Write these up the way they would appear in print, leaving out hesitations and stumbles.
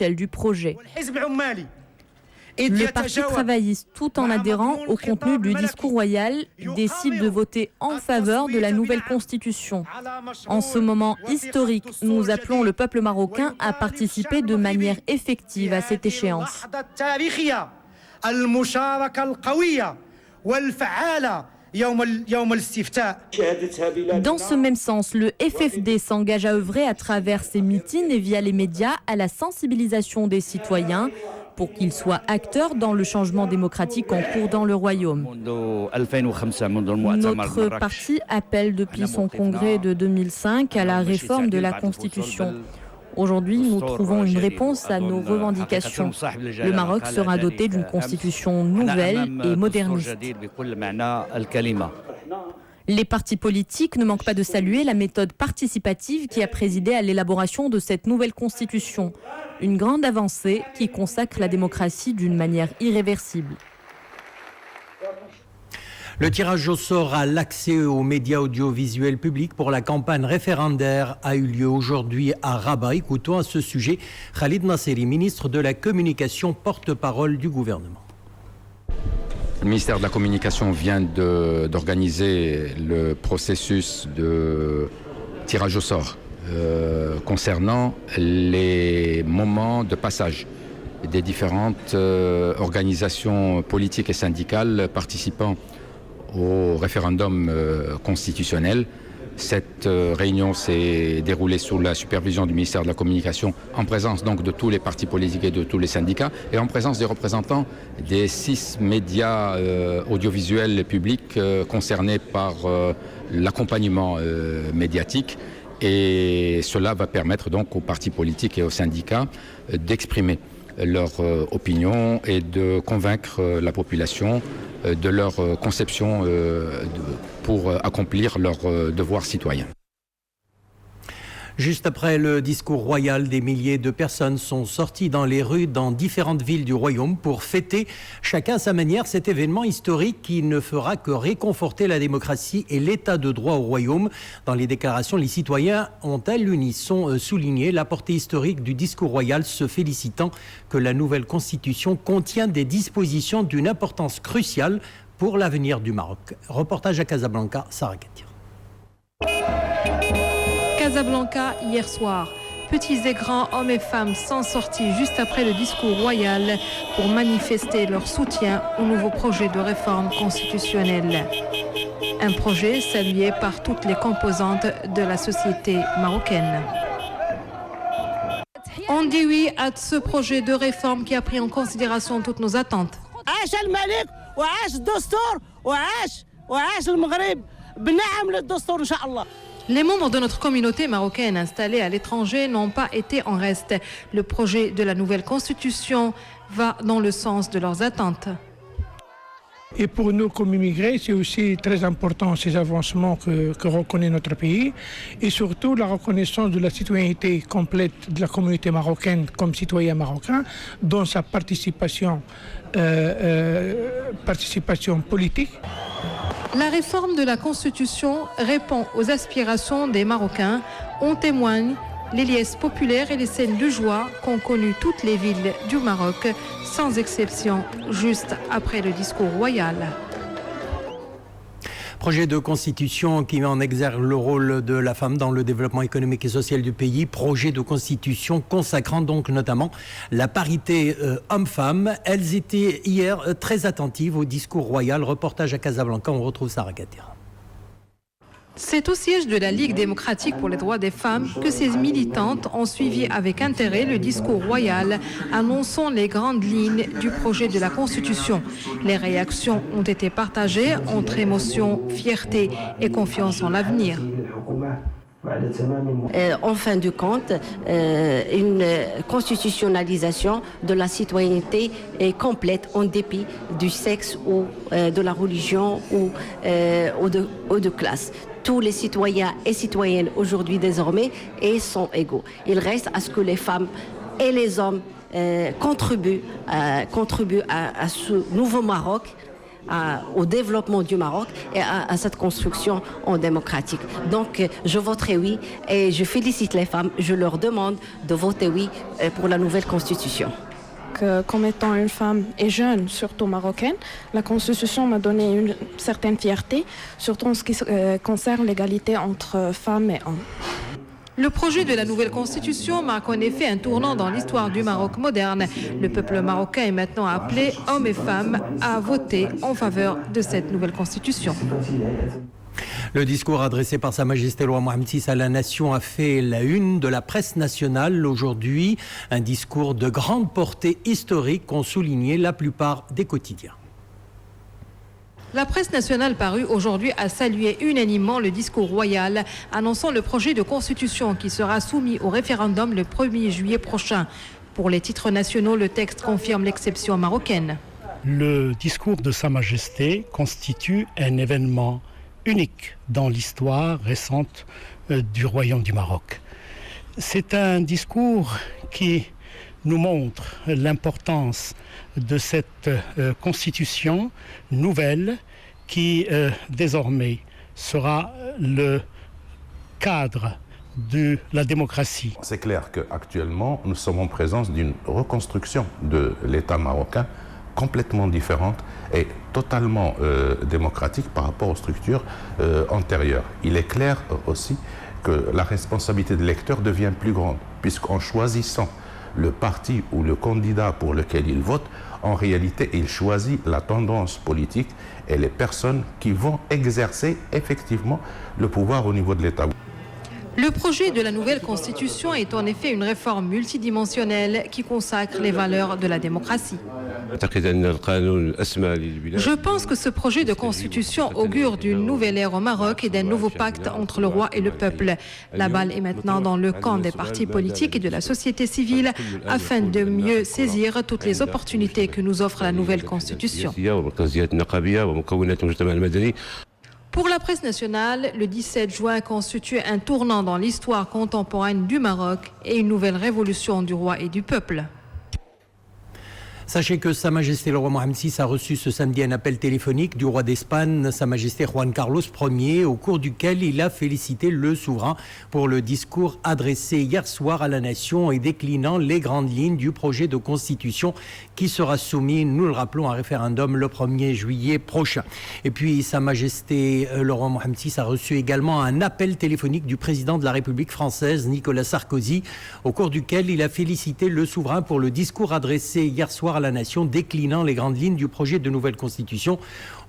du projet. Le Parti travailliste, tout en adhérant au contenu du discours royal, décide de voter en faveur de la nouvelle constitution. En ce moment historique, nous appelons le peuple marocain à participer de manière effective à cette échéance. Dans ce même sens, le FFD s'engage à œuvrer à travers ses meetings et via les médias à la sensibilisation des citoyens pour qu'ils soient acteurs dans le changement démocratique en cours dans le royaume. Notre parti appelle depuis son congrès de 2005 à la réforme de la Constitution. Aujourd'hui, nous trouvons une réponse à nos revendications. Le Maroc sera doté d'une constitution nouvelle et moderniste. Les partis politiques ne manquent pas de saluer la méthode participative qui a présidé à l'élaboration de cette nouvelle constitution. Une grande avancée qui consacre la démocratie d'une manière irréversible. Le tirage au sort à l'accès aux médias audiovisuels publics pour la campagne référendaire a eu lieu aujourd'hui à Rabat. Écoutons à ce sujet Khalid Nasseri, ministre de la Communication, porte-parole du gouvernement. Le ministère de la Communication vient d'organiser le processus de tirage au sort concernant les moments de passage des différentes organisations politiques et syndicales participant au référendum constitutionnel. Cette réunion s'est déroulée sous la supervision du ministère de la Communication, en présence donc de tous les partis politiques et de tous les syndicats, et en présence des représentants des 6 médias audiovisuels publics concernés par l'accompagnement médiatique. Et cela va permettre donc aux partis politiques et aux syndicats d'exprimer leur opinion et de convaincre la population de leur conception pour accomplir leur devoir citoyen. Juste après le discours royal, des milliers de personnes sont sorties dans les rues dans différentes villes du royaume pour fêter chacun à sa manière cet événement historique qui ne fera que réconforter la démocratie et l'état de droit au royaume. Dans les déclarations, les citoyens ont à l'unisson souligné la portée historique du discours royal, se félicitant que la nouvelle constitution contient des dispositions d'une importance cruciale pour l'avenir du Maroc. Reportage à Casablanca, Sarah Katir. Casablanca, hier soir. Petits et grands, hommes et femmes sont sortis juste après le discours royal pour manifester leur soutien au nouveau projet de réforme constitutionnelle. Un projet salué par toutes les composantes de la société marocaine. On dit oui à ce projet de réforme qui a pris en considération toutes nos attentes. Les membres de notre communauté marocaine installée à l'étranger n'ont pas été en reste. Le projet de la nouvelle constitution va dans le sens de leurs attentes. Et pour nous, comme immigrés, c'est aussi très important ces avancements que reconnaît notre pays et surtout la reconnaissance de la citoyenneté complète de la communauté marocaine comme citoyen marocain dans sa participation politique. La réforme de la Constitution répond aux aspirations des Marocains. En témoignent les liesses populaires et les scènes de joie qu'ont connues toutes les villes du Maroc, sans exception, juste après le discours royal. Projet de constitution qui met en exergue le rôle de la femme dans le développement économique et social du pays. Projet de constitution consacrant donc notamment la parité homme-femme. Elles étaient hier très attentives au discours royal. Reportage à Casablanca, on retrouve Sarah Katir. C'est au siège de la Ligue démocratique pour les droits des femmes que ces militantes ont suivi avec intérêt le discours royal annonçant les grandes lignes du projet de la Constitution. Les réactions ont été partagées entre émotion, fierté et confiance en l'avenir. En fin de compte, une constitutionnalisation de la citoyenneté est complète en dépit du sexe ou de la religion ou de classe. Tous les citoyens et citoyennes aujourd'hui désormais sont égaux. Il reste à ce que les femmes et les hommes contribuent à ce nouveau Maroc au développement du Maroc et à cette construction en démocratique. Donc, je voterai oui et je félicite les femmes. Je leur demande de voter oui pour la nouvelle constitution. Comme étant une femme et jeune, surtout marocaine, la Constitution m'a donné une certaine fierté, surtout en ce qui concerne l'égalité entre femmes et hommes. Le projet de la nouvelle constitution marque en effet un tournant dans l'histoire du Maroc moderne. Le peuple marocain est maintenant appelé, hommes et femmes, à voter en faveur de cette nouvelle constitution. Le discours adressé par Sa Majesté le roi Mohammed VI à la nation a fait la une de la presse nationale aujourd'hui. Un discours de grande portée historique qu'ont souligné la plupart des quotidiens. La presse nationale parue aujourd'hui a salué unanimement le discours royal, annonçant le projet de constitution qui sera soumis au référendum le 1er juillet prochain. Pour les titres nationaux, le texte confirme l'exception marocaine. Le discours de Sa Majesté constitue un événement unique dans l'histoire récente du Royaume du Maroc. C'est un discours qui nous montre l'importance de cette constitution nouvelle qui désormais sera le cadre de la démocratie. C'est clair qu'actuellement, nous sommes en présence d'une reconstruction de l'État marocain complètement différente et totalement démocratique par rapport aux structures antérieures. Il est clair aussi que la responsabilité de l'électeur devient plus grande, puisqu'en choisissant le parti ou le candidat pour lequel il vote, en réalité, il choisit la tendance politique et les personnes qui vont exercer effectivement le pouvoir au niveau de l'État. Le projet de la nouvelle constitution est en effet une réforme multidimensionnelle qui consacre les valeurs de la démocratie. Je pense que ce projet de constitution augure d'une nouvelle ère au Maroc et d'un nouveau pacte entre le roi et le peuple. La balle est maintenant dans le camp des partis politiques et de la société civile afin de mieux saisir toutes les opportunités que nous offre la nouvelle constitution. Pour la presse nationale, le 17 juin constitue un tournant dans l'histoire contemporaine du Maroc et une nouvelle révolution du roi et du peuple. Sachez que Sa Majesté le roi Mohammed VI a reçu ce samedi un appel téléphonique du roi d'Espagne, Sa Majesté Juan Carlos Ier, au cours duquel il a félicité le souverain pour le discours adressé hier soir à la nation et déclinant les grandes lignes du projet de constitution qui sera soumis, nous le rappelons, à référendum le 1er juillet prochain. Et puis Sa Majesté le roi Mohammed VI a reçu également un appel téléphonique du président de la République française, Nicolas Sarkozy, au cours duquel il a félicité le souverain pour le discours adressé hier soir à la nation, déclinant les grandes lignes du projet de nouvelle constitution.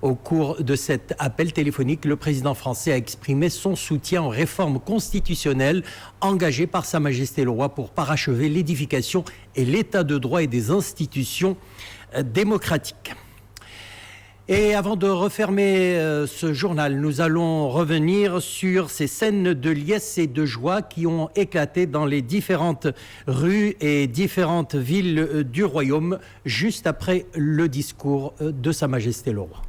Au cours de cet appel téléphonique, le président français a exprimé son soutien aux réformes constitutionnelles engagées par Sa Majesté le roi pour parachever l'édification et l'état de droit et des institutions démocratiques. Et avant de refermer ce journal, nous allons revenir sur ces scènes de liesse et de joie qui ont éclaté dans les différentes rues et différentes villes du royaume juste après le discours de Sa Majesté le roi.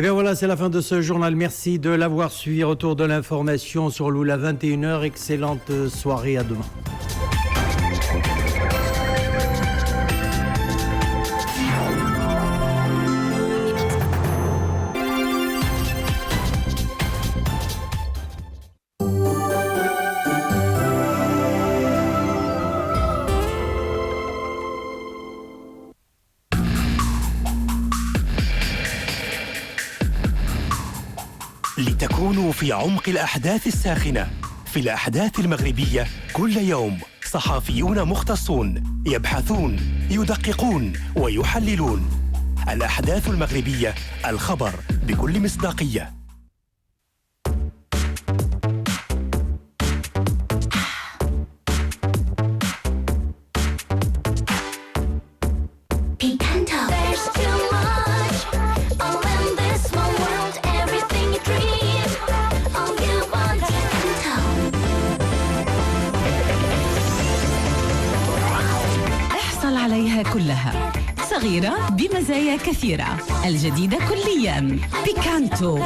Et bien voilà, c'est la fin de ce journal. Merci de l'avoir suivi. Retour de l'information sur Loula 21h. Excellente soirée, à demain. لتكونوا في عمق الأحداث الساخنة في الأحداث المغربية كل يوم صحفيون مختصون يبحثون يدققون ويحللون الأحداث المغربية، الخبر بكل مصداقية. عليها كلها صغيرة بمزايا كثيرة، الجديدة كليا بيكانتو.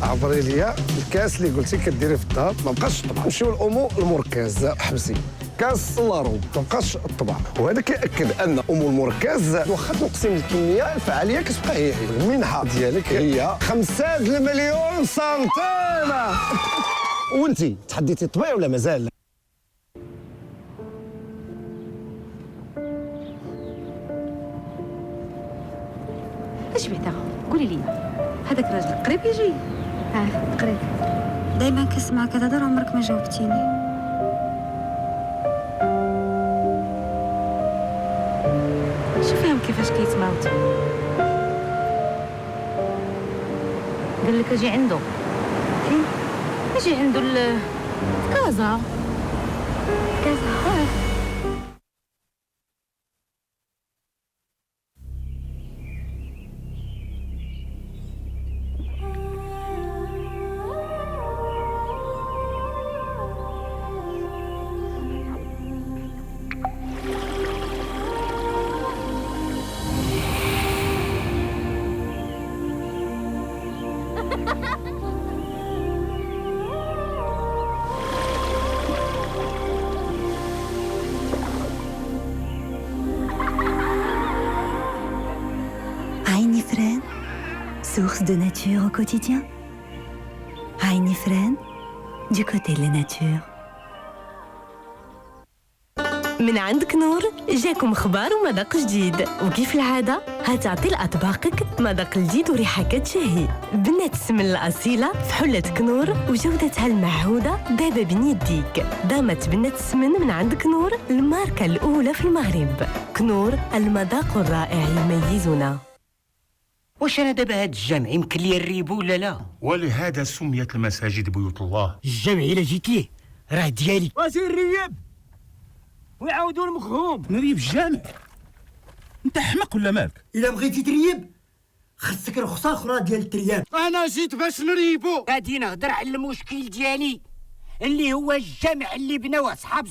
عبري ليا الكاس اللي قلتي كديري في الدار ما بقاش الطبع، نمشيو لأمو المركز حبسي كاس اللارو ما بقاش الطبع، وهذا كيأكد ان أمو المركز واخا تنقسم الكميه الفعاليه كتبقى هي المنحه ديالك هي 5 مليون سنتيم. وانت تحديتي الطبيعي ولا مازال؟ اش بعدا قولي لي، هذاك الراجل قريب يجي؟ قريب. دايما كنسمعك كتهضر عمرك ما جاوبتيني. شوفيهم كيفاش كيتماوتوا. قال لك اجي عنده. فين؟ اجي عنده كازا. كازا. Heinifren, source de nature au quotidien. Heinifren, du côté de la nature. من عندك نور جاكم خبار ومذاق جديد، وكيف العادة هتعطي لأطباقك مذاق جديد وريحة كتشهي. بنات السمن الأصيلة في حلة كنور وجودتها المعهودة دابا بين يديك. دامت بنات السمن من عندك نور، الماركة الأولى في المغرب. كنور، المذاق الرائع يميزنا. واش انا دابا هاد الجامع يمكن لي الريبو ولا لا؟ ولهذا سميت المساجد بيوت الله. الجامع الا جيت ليه راه ديالي. واسير الرياب ويعاودوا المخهم. نريب الجامع؟ انت حمق ولا مالك؟ الا بغيتي تريب خصك رخصه اخرى ديال الترياب. انا جيت باش نريبو. غادي نهضر على المشكل ديالي اللي هو الجامع اللي بناوه اصحاب